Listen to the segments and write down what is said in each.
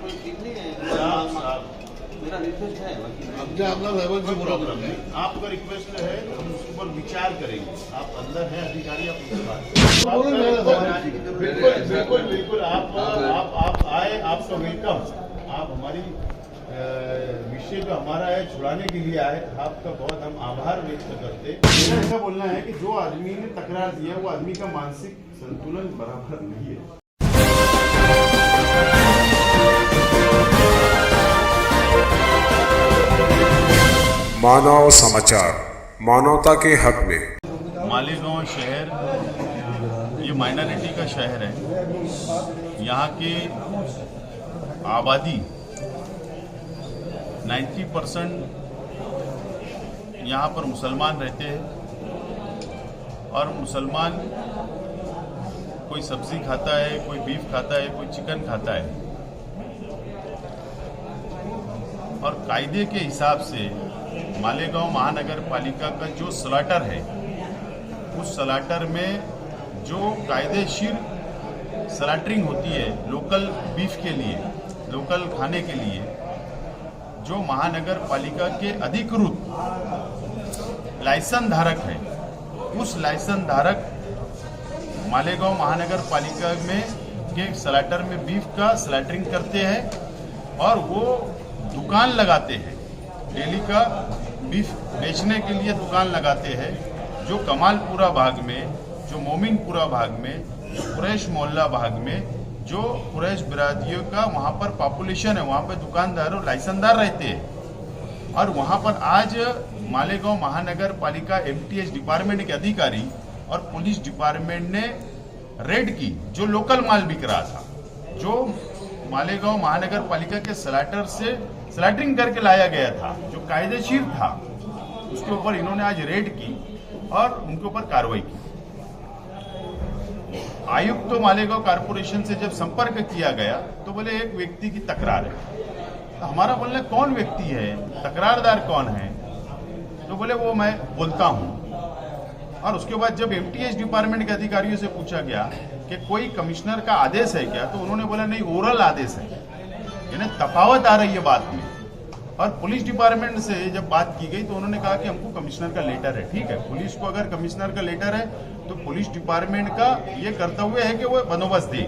कोई ठीक नहीं है। मेरा रिक्वेस्ट है आपका रिक्वेस्ट है तो हम उसके ऊपर विचार करेंगे। आप अंदर हैं अधिकारी, आप उनसे बात बिल्कुल बिल्कुल बिल्कुल आप आए, आपका वेलकम। आप हमारी विषय जो हमारा है छुड़ाने के लिए आए, आपका बहुत हम आभार व्यक्त करते। मेरा ऐसा बोलना है कि जो आदमी ने तकरार दिया वो आदमी का मानसिक संतुलन बराबर नहीं है। मानव समाचार, मानवता के हक में। मालेगांव शहर ये माइनॉरिटी का शहर है। यहाँ की आबादी 90% यहाँ पर मुसलमान रहते हैं और मुसलमान कोई सब्जी खाता है, कोई बीफ खाता है, कोई चिकन खाता है। और कायदे के हिसाब से मालेगांव महानगर पालिका का जो स्लॉटर है, उस स्लॉटर में जो कायदेशीर स्लॉटरिंग होती है लोकल बीफ के लिए, लोकल खाने के लिए, जो महानगर पालिका के अधिकृत लाइसेंस धारक है, उस लाइसेंस धारक मालेगांव महानगर पालिका में के स्लॉटर में बीफ का स्लॉटरिंग करते हैं और वो दुकान लगाते हैं। डेली का बीफ बेचने के लिए दुकान लगाते हैं, जो कमालपुरा भाग में, जो मोमिनपुरा भाग में, जो कुरैश मोहल्ला भाग में, जो कुरैश बिरादरियों का वहाँ पर पॉपुलेशन है, वहाँ पर दुकानदार और लाइसेंसदार रहते हैं। और वहाँ पर आज मालेगांव महानगर पालिका MTH डिपार्टमेंट के अधिकारी और पुलिस डिपार्टमेंट ने रेड की, जो लोकल माल बिक रहा था, जो मालेगांव महानगर पालिका के स्लॉटर से स्लॉटरिंग करके लाया गया था, जो कायदेशीर था, उसके ऊपर इन्होंने आज रेड की और उनके ऊपर कार्रवाई की। आयुक्त तो मालेगांव कारपोरेशन से जब संपर्क किया गया तो बोले एक व्यक्ति की तकरार है। तो हमारा बोलना कौन व्यक्ति है, तकरारदार कौन है? तो बोले वो मैं बोलता हूं। और उसके बाद जब MTH डिपार्टमेंट के अधिकारियों से पूछा गया कि कोई कमिश्नर का आदेश है क्या, तो उन्होंने बोला नहीं, ओरल आदेश है। यानी तफावत आ रही है बात में। और पुलिस डिपार्टमेंट से जब बात की गई तो उन्होंने कहा कि हमको कमिश्नर का लेटर है। ठीक है, पुलिस को अगर कमिश्नर का लेटर है तो पुलिस डिपार्टमेंट का ये कर्तव्य है कि वो बंदोबस्त दे,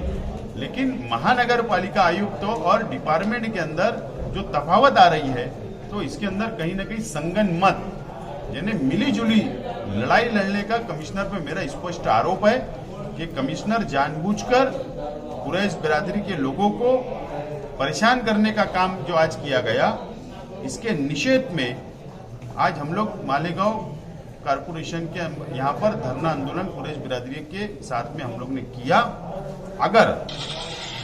लेकिन महानगर पालिका आयुक्त और डिपार्टमेंट के अंदर जो तफावत आ रही है, तो इसके अंदर कहीं ना कहीं संगन मत, यानी मिली जुली लड़ाई लड़ने का कमिश्नर पे मेरा स्पष्ट आरोप है कि कमिश्नर जानबूझकर कुरैश बिरादरी के लोगों को परेशान करने का काम जो आज किया गया, इसके निषेध में आज हम लोग मालेगांव कारपोरेशन के यहाँ पर धरना आंदोलन कुरैश बिरादरी के साथ में हम लोग ने किया। अगर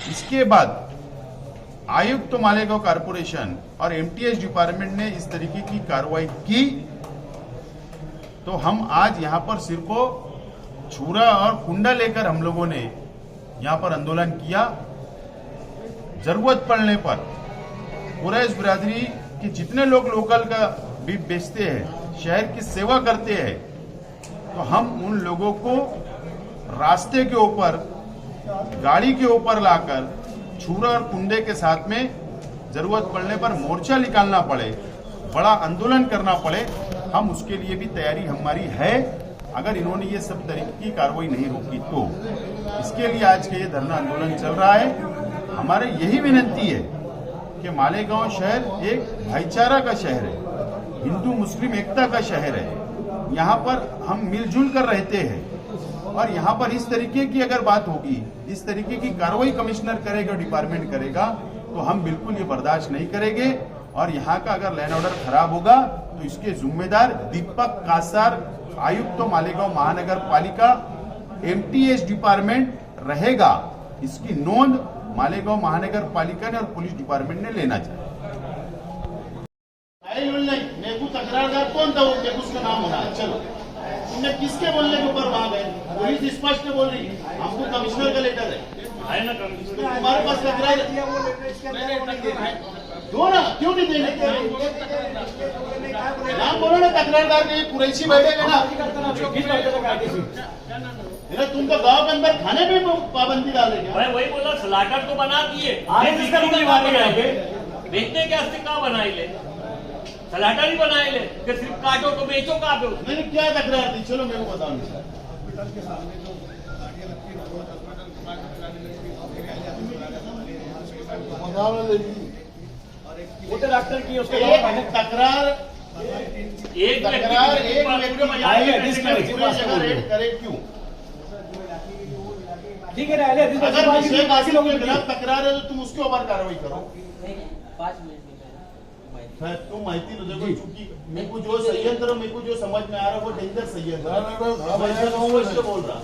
इसके बाद आयुक्त तो मालेगांव कारपोरेशन और MTH डिपार्टमेंट ने इस तरीके की कार्रवाई की तो हम आज यहाँ पर सिर्फ छुरा और कुंडा लेकर हम लोगों ने यहाँ पर आंदोलन किया। जरूरत पड़ने पर कुरैश बिरादरी के जितने लोग लोकल का बीफ बेचते हैं, शहर की सेवा करते हैं, तो हम उन लोगों को रास्ते के ऊपर, गाड़ी के ऊपर लाकर छुरा और कुंडे के साथ में जरूरत पड़ने पर मोर्चा निकालना पड़े, बड़ा आंदोलन करना पड़े, हम उसके लिए भी तैयारी हमारी है, अगर इन्होंने ये सब तरीके की कार्रवाई नहीं रोकी तो। इसके लिए आज का ये धरना आंदोलन चल रहा है। हमारे यही विनती है कि मालेगांव शहर एक भाईचारा का शहर है, हिंदू मुस्लिम एकता का शहर है। यहाँ पर हम मिलजुल कर रहते हैं और यहाँ पर इस तरीके की अगर बात होगी, इस तरीके की कार्रवाई कमिश्नर करेगा, डिपार्टमेंट करेगा, तो हम बिल्कुल ये बर्दाश्त नहीं करेंगे। और यहाँ का अगर लैंड ऑर्डर खराब होगा तो इसके जिम्मेदार दीपक कासार, आयुक्त तो मालेगांव महानगर पालिका, MTH डिपार्टमेंट रहेगा। इसकी नोंद मालेगांव महानगर पालिका ने और पुलिस डिपार्टमेंट ने लेना चाहिए। मेघू तकरारदार कौन था? वो मेघू उसका नाम होना। चलो, तुमने किसके बोलने के ऊपर वहां गए? पुलिस स्पष्ट बोल रही है, हमको कमिश्नर का लेटर है ना, हमारे पास तकरार दो ना, क्यों नहीं देंगे? नाम बोलो ना तकरारदार के, कुरैशी बैठेगा ना। अरे तुम तो गांव के अंदर खाने पे पाबंदी डालेंगे। मैं वही बोला, स्लाटर तो बना दिए, बेचने के वास्ते कहाँ बनाए ले, स्लाटर ही बनाए ले कि सिर्फ काटो तो बेचो कहाँ पे। नहीं क्या तकरार थी, चलो मेरे को बताओ। वो तो डॉक्टर की उसके तकरार एक तकरार एक व्यक्ति करे क्यों? ठीक है ना, अगर शेख हासिल के खिलाफ तकरार है तो तुम उसके ऊपर कार्रवाई करो। 5 मिनट है तुम माहिती लो, देखो चूंकि मेरे को जो संयंत्र मेरे को जो समझ में आ रहा है वो डेंजर संयंत्र बोल रहा।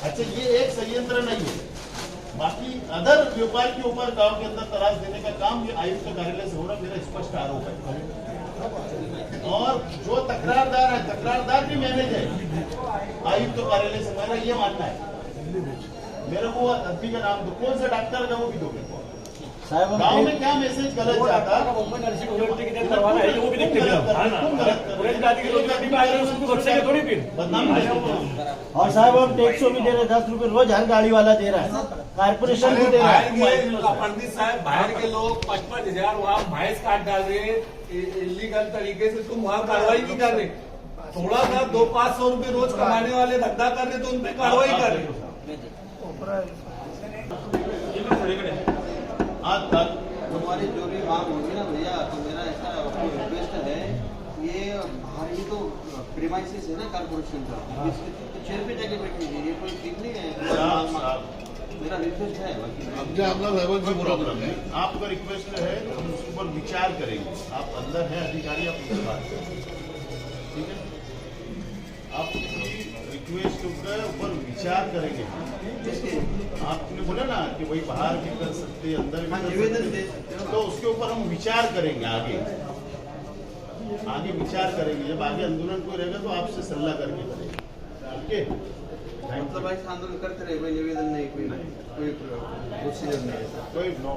अच्छा ये एक संयंत्र नहीं है, बाकी अदर व्यापार के ऊपर गांव के अंदर तलाश देने का काम ये आयुक्त कार्यालय से हो रहा, मेरा स्पष्ट आरोप है। और जो तकरारदार है, तकरारदार भी मैनेज है आयुक्त कार्यालय से, मेरा ये मानना है। मेरे को आदमी का नाम दो, कौन सा डॉक्टर का वो भी दो मेरे को। गांव में क्या मैसेज गलत जाता है मुंबई नर्सिंग यूनिवर्सिटी की करवाना है, वो भी देखते और साहब हम टैक्स भी दे रहे हैं, 10 रुपए रोज हर गाड़ी वाला दे रहा है, कारपोरेशन भी दे रहा है। पंडित साहब बाहर के लोग 55,000 वहाँ भैंस काट डाल रहे इलीगल तरीके से, तुम वहाँ कार्रवाई नहीं कर रहे। थोड़ा सा 200-500 रुपए रोज कमाने वाले धंधा कर रहे तो उन पे कार्रवाई कर रहे। आज तक हमारी जो भी मांग होगी ना भैया, तो मेरा ऐसा रिक्वेस्ट है, ये बाहर ही तो प्रीमाइसिस है ना कारपोरेशन का, इसके तो चेयर पे जाके बैठेंगे, ये कोई ठीक नहीं है। मेरा रिक्वेस्ट है, प्रॉब्लम है, आपका रिक्वेस्ट है तो हम उसके ऊपर विचार करेंगे। आप अंदर हैं अधिकारी, आप उनसे बात करें, ठीक है? आप रिक्वेस्ट के ऊपर विचार करेंगे। आपने बोला ना कि भाई बाहर भी कर सकते हैं, अंदर भी निवेदन दे सकते हैं, तो उसके ऊपर हम विचार करेंगे। आगे विचार करेंगे, जब आगे आंदोलन कोई रहेगा तो आपसे सलाह करके करेंगे। ओके, मतलब ऐसा आंदोलन करते रहे, कोई निवेदन नहीं, कोई प्रोसीजर नहीं है, कोई नो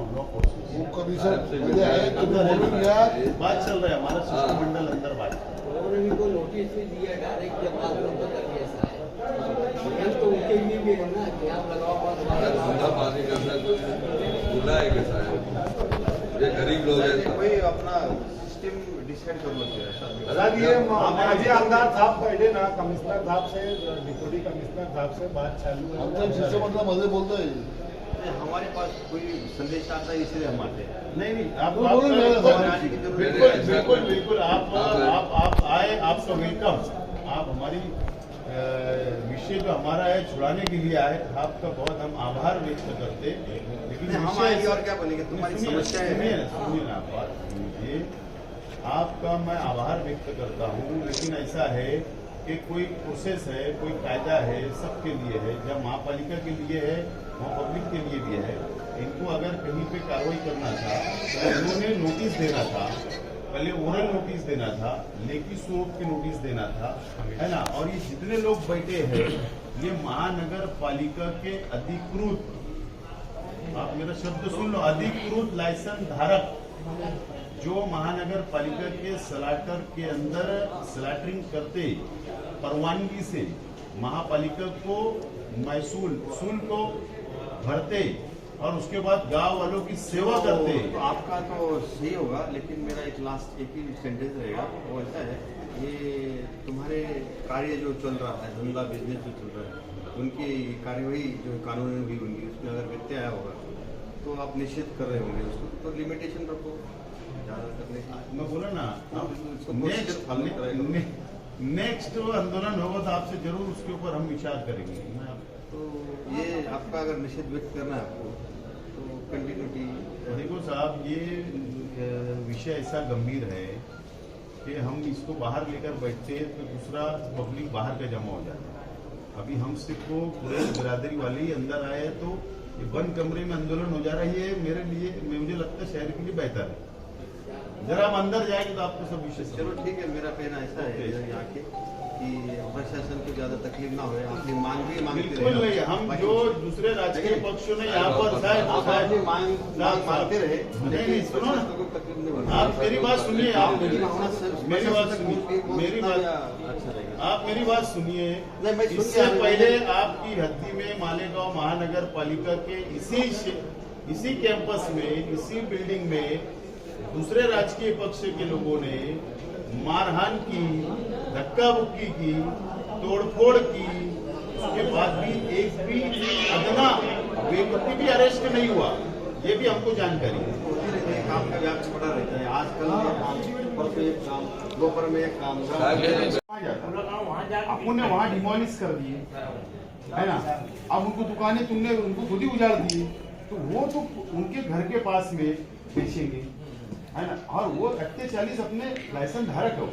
बात चल रहा है, हमारा शिष्टमंडल अंदर बात कर रहा है। और इनको नोटिस भी दिया डायरेक्ट जब मालूम होता है ऐसा है, तो उनके लिए भी है ना कि आप लगाओ धंधाबाजी करना खुला है कि साहब, ये गरीब लोग हैं। कोई अपना सिस्टम डिसाइड करना चाहिए। माजी आमदार साहब पहले ना कमिश्नर साहब से, डिप्टी कमिश्नर साहब से बात चालू है। हमारे पास कोई संदेश आता है इसलिए हम आते हैं। नहीं बिल्कुल आप आए, आपका वेलकम। आप हमारी विषय जो हमारा है छुड़ाने के लिए आए, आपका बहुत हम आभार व्यक्त करते। लेकिन हम आएंगे और क्या बोलेंगे, तुम्हारी समस्या है। सुनिए ना बात सुनिए, आपका मैं आभार व्यक्त करता हूँ, लेकिन ऐसा है कि कोई प्रोसेस है, कोई कायदा है, सबके लिए है। जब महापालिका के लिए है, वहाँ पब्लिक के लिए भी है। इनको अगर कहीं पे कार्रवाई करना था तो इन्होंने नोटिस देना था, पहले ओरल नोटिस देना था, लेखी स्वरूप के नोटिस देना था, है ना। और ये जितने लोग बैठे हैं ये महानगर पालिका के अधिकृत, आप मेरा शब्द सुन लो, अधिकृत लाइसेंस धारक, जो महानगर पालिका के स्लाटर के अंदर स्लाटरिंग करते परवानगी से महापालिका को महसूल शुल्क को भरते और उसके बाद गांव वालों की सेवा करते। तो आपका तो सही होगा, लेकिन मेरा एक लास्ट एक ही सेंटेंस रहेगा, वो ऐसा है, ये तुम्हारे कार्य जो चल रहा है, धंधा बिजनेस जो चल रहा है, उनकी कार्यवाही जो कानून में हुई होंगी, उसमें अगर व्यत्यय आया होगा तो आप निषेध कर रहे होंगे उसको, तो लिमिटेशन रखो ज़्यादा करने का। मैं बोला ना, नेक्स्ट नेक्स्ट आंदोलन होगा तो आपसे जरूर उसके ऊपर हम विचार करेंगे। तो ये आपका अगर निषेध व्यक्त करना है आपको, तो कंटिन्यूटी। देखो साहब, ये विषय ऐसा गंभीर है कि हम इसको बाहर लेकर बैठते तो दूसरा पब्लिक बाहर का जमा हो जाता है। अभी हम सिर्फ पूरे बिरादरी वाले ही अंदर आए तो ये बंद कमरे में आंदोलन हो जा रहा है। ये मेरे लिए, मुझे लगता है शहर के लिए बेहतर है। जरा आप अंदर जाएंगे तो आपको सब विषय चलो ठीक है, मेरा कहना ऐसा है यहाँ के कि प्रशासन को ज्यादा तकलीफ ना हो, अपनी मांग भी मांगते बिल्कुल नहीं, हम जो दूसरे राजकीय पक्षों ने यहाँ पर शायद अपनी मांग मांगते रहे, नहीं, सुनो ना। कोई तकलीफ नहीं होगी। आप मेरी बात सुनिए, आप मेरी बात प्रशासन सुनिए, मेरी बात अच्छा रहेगा। आप मेरी बात सुनिए। नहीं, मैं सुन इससे के आ- पहले आपकी हत्ती में मालेगांव महानगर पालिका के इसी कैंपस में, इसी बिल्डिंग में दूसरे राजकीय पक्ष के लोगों ने मारहान की, धक्का मुक्की की, तोड़फोड़ की, उसके बाद भी एक भी अदना व्यक्ति भी अरेस्ट नहीं हुआ, ये भी हमको जानकारी है। होती रहती है, काम का व्याप पड़ा रहता है, आजकल ये काम, परसों एक काम, दोपहर में एक काम। कहाँ जाता? अपन ने वहाँ डिमोलिश कर दिए, है ना। अब उनको दुकानें तुमने उनको खुद ही उजाड़ दी, तो वो तो उनके घर के पास में बेचेंगे, है ना। और वो 48 अपने लाइसेंस धारक हो,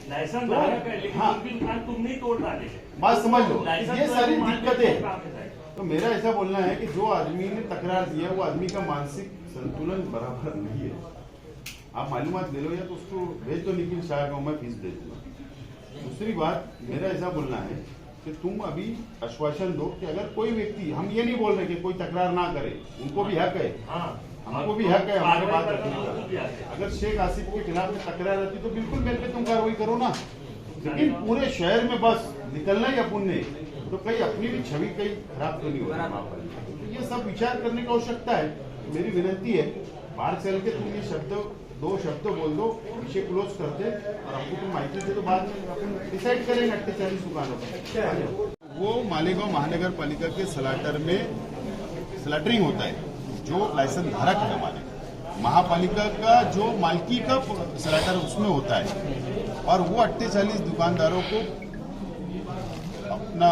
लाइसेंस धारक है, लेकिन हाँ। उनकी दुकान तुम नहीं तोड़ डाले। बात समझ लो, लाइसेंस ये तो सारी मान लो दिक्कतें। काम है। तो मेरा ऐसा बोलना है कि जो आदमी ने तकरार दिया वो आदमी का मानसिक संतुलन बराबर नहीं है। आप मालूमात ले लो, या तो उसको भेज दो निखिल शाह को, मैं फीस दे दूंगा। दूसरी बात, मेरा ऐसा बोलना है कि तुम अभी आश्वासन दो कि अगर कोई व्यक्ति, हम ये नहीं बोल रहे कि कोई तकरार ना करे, उनको भी हक है, हाँ, हमको भी हक है हमारे बात कार्रवाई रखने करना उनको भी का। हक है। अगर शेख आसिफ के खिलाफ में तकरार रहती तो बिल्कुल मेरे पे तुम कार्रवाई करो ना, लेकिन पूरे शहर में बस निकलना ही अपन ने, तो कहीं अपनी भी छवि कहीं खराब तो नहीं हो रहा वहाँ पर। तो ये सब विचार करने की आवश्यकता है। मेरी विनती है, बाहर चल के तुम ये शब्द, 2 शब्द बोल दो, विषय क्लोज करते, और हमको तुम माहिती दे तो बाद में अपन डिसाइड करेंगे 48 दुकानों पर। वो मालेगांव महानगर पालिका के सलाटर में स्लैटरिंग होता है, जो लाइसेंस धारक है हमारे महापालिका का, जो मालकी का स्लैटर उसमें होता है, और वो 48 दुकानदारों को अपना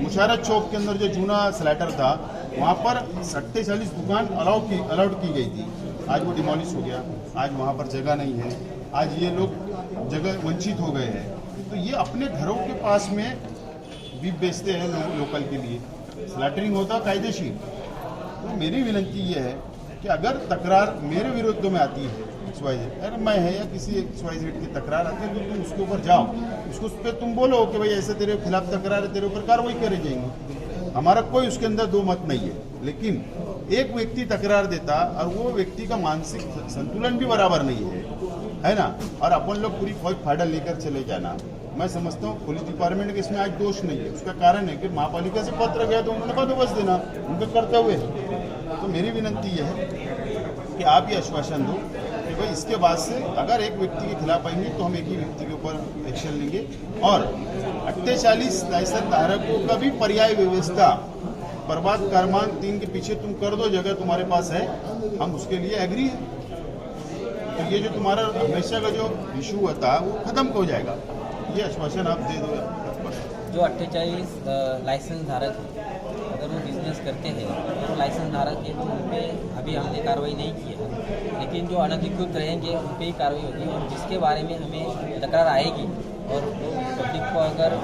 मुशारत चौक के अंदर जो जूना स्लैटर था वहाँ पर 48 दुकान अलाउड की गई थी। आज वो डिमोलिश हो गया, आज वहाँ पर जगह नहीं है, आज ये लोग जगह वंचित हो गए हैं। तो ये अपने घरों के पास में भी बेचते हैं लोकल के लिए, स्लैटरिंग होता कायदेशीर। तो मेरी विनती ये है कि अगर तकरार मेरे विरुद्ध में आती है, XYZ, अगर मैं है या किसी XYZ की तकरार आती है, तो तुम उसके ऊपर जाओ, उसको उस पर तुम बोलो कि भाई ऐसे तेरे खिलाफ तकरार है, तेरे ऊपर कार्रवाई करे जाएंगे। हमारा कोई उसके अंदर 2 मत नहीं है, लेकिन एक व्यक्ति तकरार देता और वो व्यक्ति का मानसिक संतुलन भी बराबर नहीं है ना, और अपन लोग पूरी फौज फाड़ा लेकर चले जाना, मैं समझता हूँ पुलिस डिपार्टमेंट के इसमें आज दोष नहीं है। उसका कारण है कि महापालिका से पत्र गया तो उन्होंने बंदोबस्त देना उनके कर्तव्य है। तो मेरी विनती यह है कि आप ये आश्वासन दो कि भाई इसके बाद से अगर एक व्यक्ति के खिलाफ आएंगे तो हम एक ही व्यक्ति के ऊपर एक्शन लेंगे, और 48 लाइसेंस धारकों का भी पर्याय व्यवस्था प्रभात क्रमांक 3 के पीछे तुम कर दो, जगह तुम्हारे पास है, हम उसके लिए एग्री है। तो ये जो तुम्हारा हमेशा का जो इशू होता है वो खत्म हो जाएगा, ये आश्वासन आप दे दो। जो 48 लाइसेंस धारक है, अगर वो बिजनेस करते हैं तो लाइसेंस धारक है, तो उन पर अभी हमने कार्रवाई नहीं की है, लेकिन जो अनधिकृत रहेंगे उन पर ही कार्रवाई होगी। और जिसके बारे में हमें तकरार आएगी और पब्लिक को अगर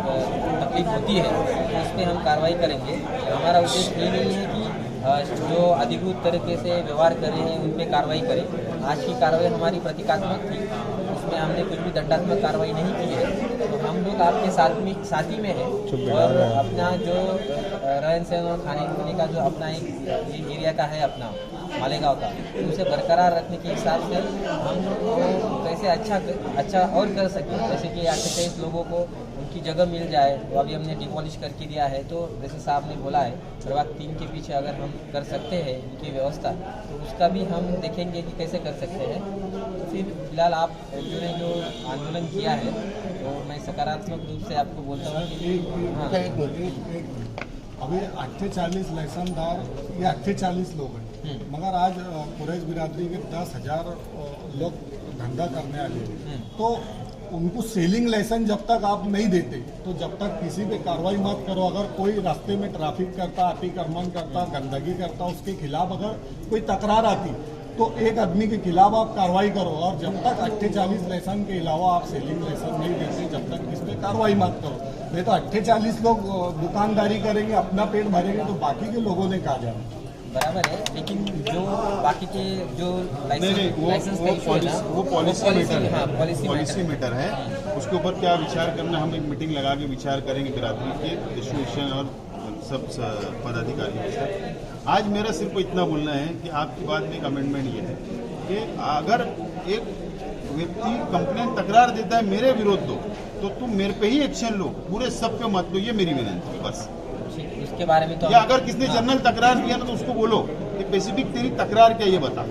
तकलीफ होती है तो उस पर हम कार्रवाई करेंगे। हमारा उद्देश्य ये नहीं है कि जो अधिकृत तरीके से व्यवहार कर रहे हैं उन पर कार्रवाई करें। आज की कार्रवाई हमारी प्रतीकात्मक थी, उसमें हमने कुछ भी दंडात्मक कार्रवाई नहीं की है। तो हम लोग आपके साथी में है, और अपना जो रहन सहन और खाने पीने का जो अपना एक एरिया का है अपना मालेगांव का, तो उसे बरकरार रखने के हिसाब से हम कैसे अच्छा और कर सकें, जैसे कि 48 लोगों को उनकी जगह मिल जाए। तो अभी हमने डिमोलिश करके दिया है, तो जैसे साहब ने बोला है प्रभाग 3 के पीछे अगर हम कर सकते हैं उनकी व्यवस्था, तो उसका भी हम देखेंगे कि कैसे कर सकते हैं। तो फिर फिलहाल आप ने जो आंदोलन किया है तो मैं सकारात्मक रूप से आपको बोलता हूँ कि अभी 48 लाइसेंसदार ये 48 लोग हैं, मगर आज कुरैश बिरादरी के 10,000 लोग धंधा करने वाले हैं। तो उनको सेलिंग लाइसेंस जब तक आप नहीं देते, तो जब तक किसी पे कार्रवाई मत करो। अगर कोई रास्ते में ट्रैफिक करता, अतिक्रमण करता, गंदगी करता, उसके खिलाफ अगर कोई तकरार आती तो एक आदमी के खिलाफ आप कार्रवाई करो। और जब तक 48 लाइसेंस के अलावा आप सेलिंग लाइसेंस नहीं देते, जब तक इस पर कार्रवाई मत करो। नहीं तो 48 लोग दुकानदारी करेंगे, अपना पेट भरेंगे, तो बाकी के लोगों ने कहा जाना। बराबर है, लेकिन जो बाकी के जो नहीं लाइसेंस का इशू है ना, वो पॉलिसी मैटर है, हाँ, पॉलिसी मैटर है। उसके ऊपर क्या विचार करना, हम एक मीटिंग लगा के विचार करेंगे बिरादरी के एसोसिएशन और सब पदाधिकारियों के साथ। आज मेरा सिर्फ इतना बोलना है कि आपकी बात में एक अमेंडमेंट ये है कि अगर एक व्यक्ति कंप्लेन तकरार देता है मेरे विरोध दो, तो तुम मेरे पे ही एक्शन लो, पूरे सब पे मत लो। ये मेरी विनती है बस। उसके बारे में तो या अगर किसने जनरल तकरार किया ना तो उसको बोलो कि स्पेसिफिक तेरी तकरार क्या, ये बता।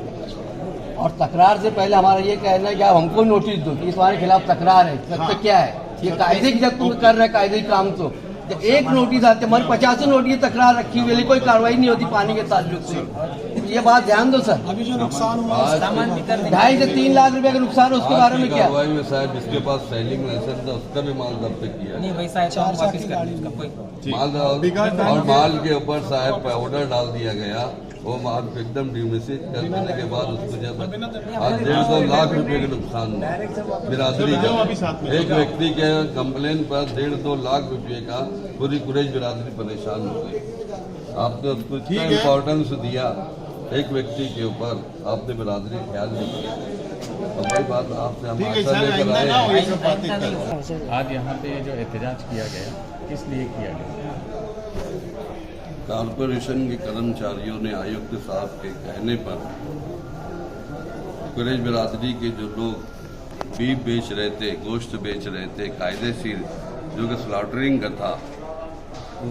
और तकरार से पहले हमारा ये कहना है कि आप हमको नोटिस दो कि तुम्हारे खिलाफ तकरार है, तब तक क्या है ये कायदे की, जब तुम कर रहे हैं कायदे की काम, तो जब एक नोटिस आते हमारे 50 नोटिस तकरार रखी हुई, कोई कार्रवाई नहीं होती पानी के ताल्लुक से। ये बात ध्यान दो सर। अभी जो नुकसान हुआ सामान भी कर 2.5 से 3 लाख रुपए का नुकसान है, उसके बारे में क्या? कार्रवाई में साहब जिसके पास सेलिंग लाइसेंस था उसका भी माल जब्त किया नहीं, वैसा है तो हम वापिस कर देंगे, उसका कोई माल, और माल के ऊपर साहब पाउडर डाल दिया गया। वो माल को एकदम डिमिसिट कर देने के बाद उसको जब आज 1.5 लाख रुपए का नुकसान हुआ बिरादरी का। एक व्यक्ति के कंप्लेन पर 1.5 लाख रुपए का पूरी कुरैश बिरादरी परेशान हो गई। आपने उसको इतना इम्पोर्टेंस दिया एक व्यक्ति के ऊपर, आपने बिरादरी ख्याल नहीं किया। और वही बात आपसे हम आशा लेकर आए। आज यहाँ पे जो एहतजाज किया गया, किस लिए किया गया? कारपोरेशन के कर्मचारियों ने आयुक्त साहब के कहने पर कुरैश बिरादरी के जो लोग बीफ बेच रहे थे, गोश्त बेच रहे थे कायदेशीर, जो कि स्लॉटरिंग का था,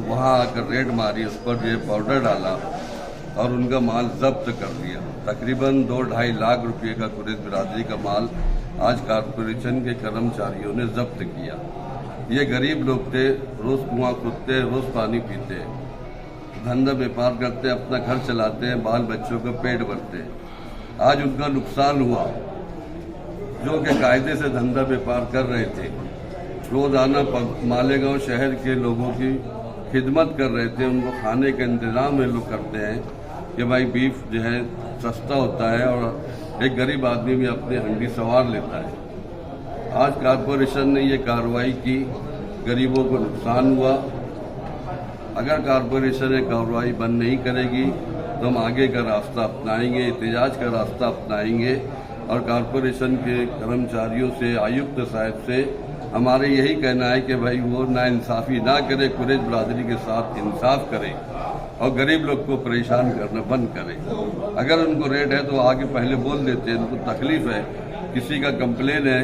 वहाँ आकर रेड मारी, उस पर ये पाउडर डाला और उनका माल जब्त कर लिया। तकरीबन 2-2.5 लाख रुपए का कुरैश बिरादरी का माल आज कारपोरेशन के कर्मचारियों ने जब्त किया। ये गरीब लोग थे, रोज कुआं खुदते, रोज पानी पीते, धंधा व्यापार करते, अपना घर चलाते हैं, बाल बच्चों का पेट भरते हैं। आज उनका नुकसान हुआ, जो कि कायदे से धंधा व्यापार कर रहे थे, रोजाना मालेगांव शहर के लोगों की खिदमत कर रहे थे, उनको खाने का इंतजाम ये लोग करते हैं कि भाई बीफ जो है सस्ता होता है और एक गरीब आदमी भी अपनी हंडी सवार लेता है। आज कारपोरेशन ने ये कार्रवाई की, गरीबों को नुकसान हुआ। अगर कारपोरेशन ये कार्रवाई बंद नहीं करेगी तो हम आगे का रास्ता अपनाएंगे, एहतजाज का रास्ता अपनाएंगे। और कारपोरेशन के कर्मचारियों से, आयुक्त साहब से हमारे यही कहना है कि भाई वो नाइंसाफ़ी ना करे, कुरैश बिरादरी के साथ इंसाफ करें और गरीब लोग को परेशान करना बंद करें। अगर उनको रेट है तो आगे पहले बोल देते हैं, उनको तकलीफ है, किसी का कंप्लेन है,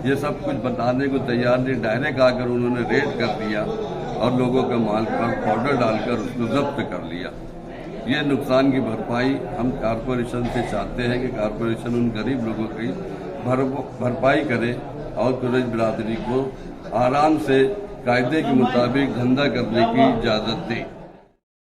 ये सब कुछ बताने को तैयार नहीं, डायरेक्ट आकर उन्होंने रेड कर दिया और लोगों के माल पर पाउडर डालकर उसको जब्त कर लिया। ये नुकसान की भरपाई हम कारपोरेशन से चाहते हैं कि कारपोरेशन उन गरीब लोगों की भरपाई करे और कुरैश बिरादरी को आराम से कायदे के मुताबिक धंधा करने की इजाज़त दे।